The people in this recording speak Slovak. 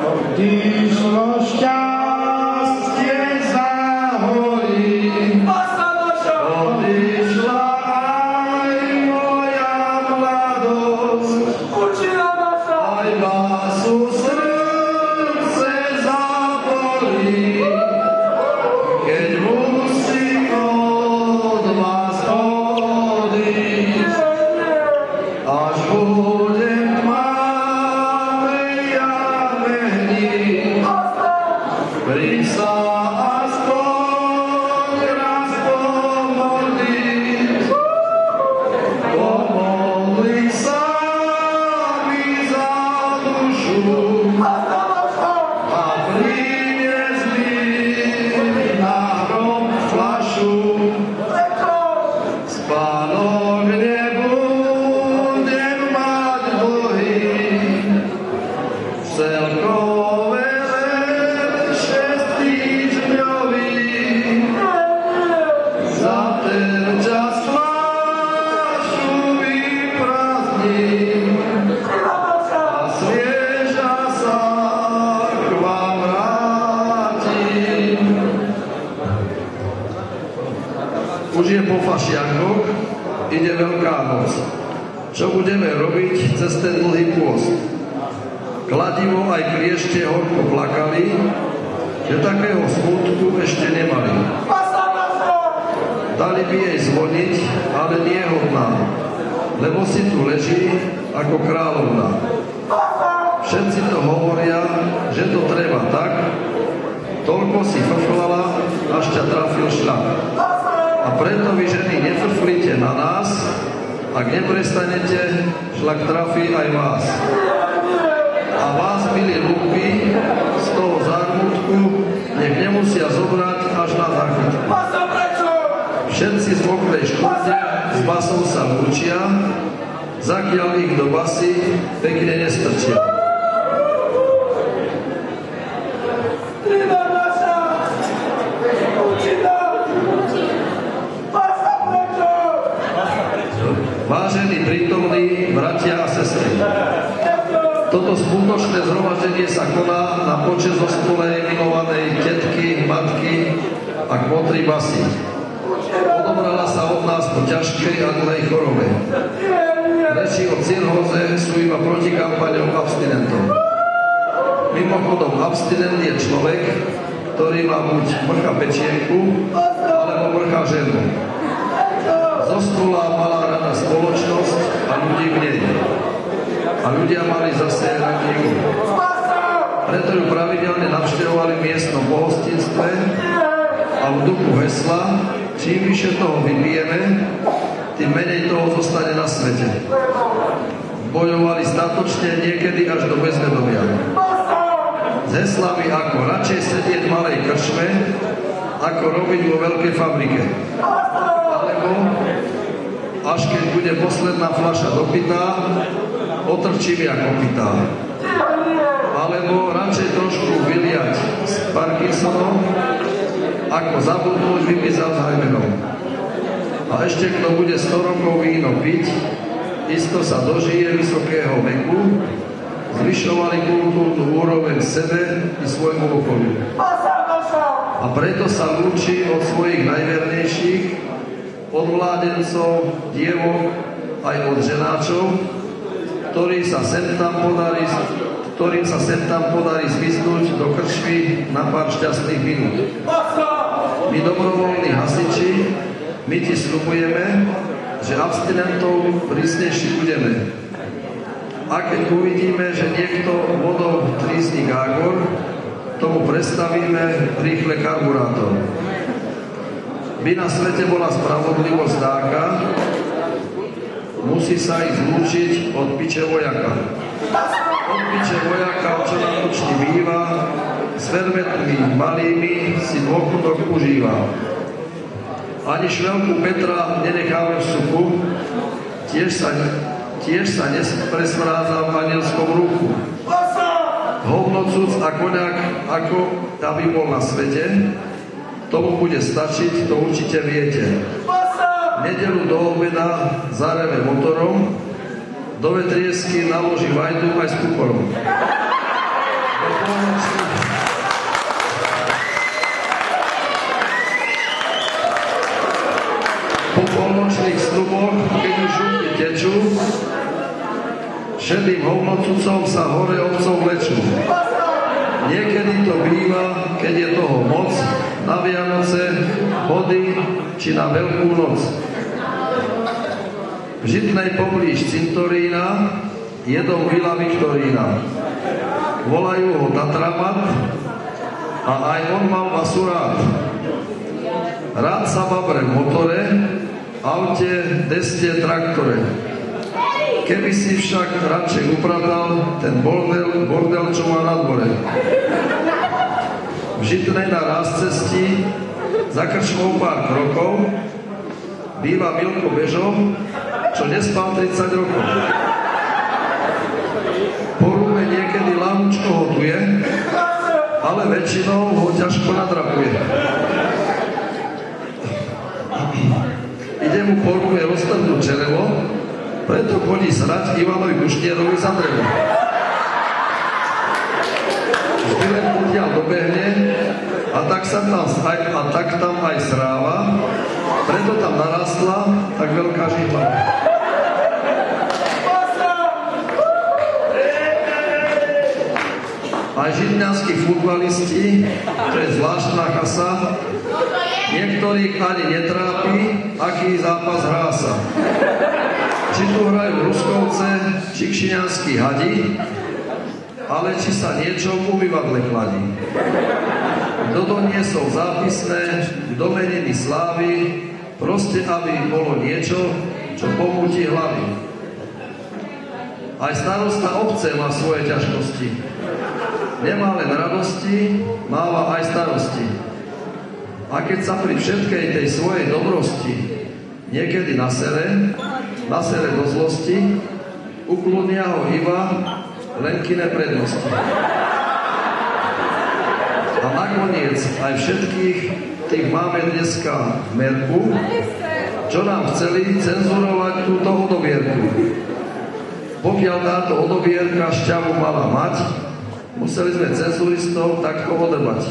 Odišlo šťastie za hory, odišla aj moja mladosť, aj vás u srdce zabolí, keď musím od vás odísť, až budem tmavé jahmení, prísa aspoň raz pomodliť, pomodli sa mi za dušu a prinies mi na hrob fľašu. Spánok nebudem mať dlhý, celkové len 6 týždňový. Za ten čas fľašu vyprázdnim a svieža sa k vám vrátim. Už je po fašiankoch, ide Veľká noc. Čo budeme robiť cez ten dlhý pôst? Kladivo aj kliešte horko plakali, že takého smutku ešte nemali. Dali by jej zvoniť, ale nie hodná, lebo si tu leží ako kráľovná. Všetci to hovoria, že to treba tak, toľko si faflala, až ťa trafil šľak. A preto vy ženy nefrflite na nás, ak neprestanete, šľak trafí aj vás. A vás, milí ľubí, z toho zármutku nech nemusia zobrať až na záchytku. Všetci z mokrej štúrne s basou sa lúčia, zakiaľ ich do basy pekne nestrčia. Vážení prítomní bratia a sestry, toto skutočné zhromaždenie sa koná na počesť ospolej milovanej tetky, matky a kmotry basy. Odobrala sa od nás po ťažkej a dlhej chorobe. Reči o cirhóze sú iba protikampaňou abstinentov. Mimochodom, abstinent je človek, ktorý má buď mrcha pečienku, alebo mrcha ženu. Zo stola mala rada spoločnosť a ľudí v nej. A ľudia mali zase radi ju. Preto ju pravidelne navštevovali v miestnom pohostinstve a v duchu hesla, čím vyššie toho vypijeme, tým menej toho zostane na svete. Bojovali statočne, niekedy až do bezvedomia. S heslami ako radšej sedieť v malej krčme, ako robiť vo veľkej fabrike. Alebo až keď bude posledná fľaša dopitá, otrčím ja kopytá. Alebo radšej trošku vyliať s Parkinsonom, ako zabudnúť vypiť s Alzheimerom. A ešte kto bude 100 rokov víno piť, isto sa dožije vysokého veku, zvyšovali kultúrnu úroveň sebe i svojmu okoliu. A preto sa lúči od svojich najvernejších, od mládencov, dievok, aj od ženáčov, ktorým sa sem tam podarí zviznúť do krčmy na pár šťastných minút. My dobrovoľní hasiči, my ti sľubujeme, že abstinentov prísnejší budeme. A keď uvidíme, že niekto vodou trízni gágor, tomu prestavíme rýchle karburátor. By na svete bola spravodlivosť dáka, musí sa ich zlúčiť od piče vojaka. Od piče vojaka, čo na nočni býva, s vermetmi malými si dôchodok užíva. Ani švelku Petra nenecháme v suchu, tiež sa nespresvráza v anielskom ruchu. Hovnocúc a koňak, ako aby bol na svete, tomu bude stačiť, to určite viete. Nedeľu do obeda zareve motorom, do vetriesky naloží vajdu aj s kuporom. Po polnočných snuboch, keď už župy tečú, šedým hovnocucom sa hore ovcov vlečú. Niekedy to býva, keď je toho moc, na Vianoce, hody či na Veľkú noc. V Žitnej poblíž cintorína je dom Vila Viktorína. Volajú ho Tatramat a aj on mal vasu rád. Rád sa babre v motore, aute, deste, traktore. Keby si však radšej upratal ten bordel, čo má na dvore. V Žitnej na ráz cestí, za krčmou pár krokov, býva Milko Bežov, čo nespal 30 rokov. Po rúbe niekedy lahučko hotuje, ale väčšinou ho ťažko nadrapuje. Ide mu po rúbe roztrhnúť črevo, preto chodí srať Ivanovi Buštierovi za drevo. Vždy len odtiaľ dobehne a tak tam aj sráva, preto tam narastla tak veľká žihla. Aj žitňanskí futbalisti, to je zvláštna kasa, niektorých ani netrápi, aký zápas hrá sa. Či tu hrajú Ruskovce, či kšiňanskí hadi, ale či sa niečo v umývadle chladí. Kto doniesol zápisné, kto meniny slávy, proste aby bolo niečo, čo pomúti hlavy. Aj starosta obce má svoje ťažkosti. Nemá len radosti, máva aj starosti. A keď sa pri všetkej tej svojej dobrosti niekedy nasere do zlosti, ukludnia ho iba Lenkine prednosti. A nakoniec aj všetkých tých máme dneska v merku, čo nám chceli cenzurovať túto odobierku. Pokiaľ táto odobierka šťavu mala mať, museli sme cenzuristov takto odebať.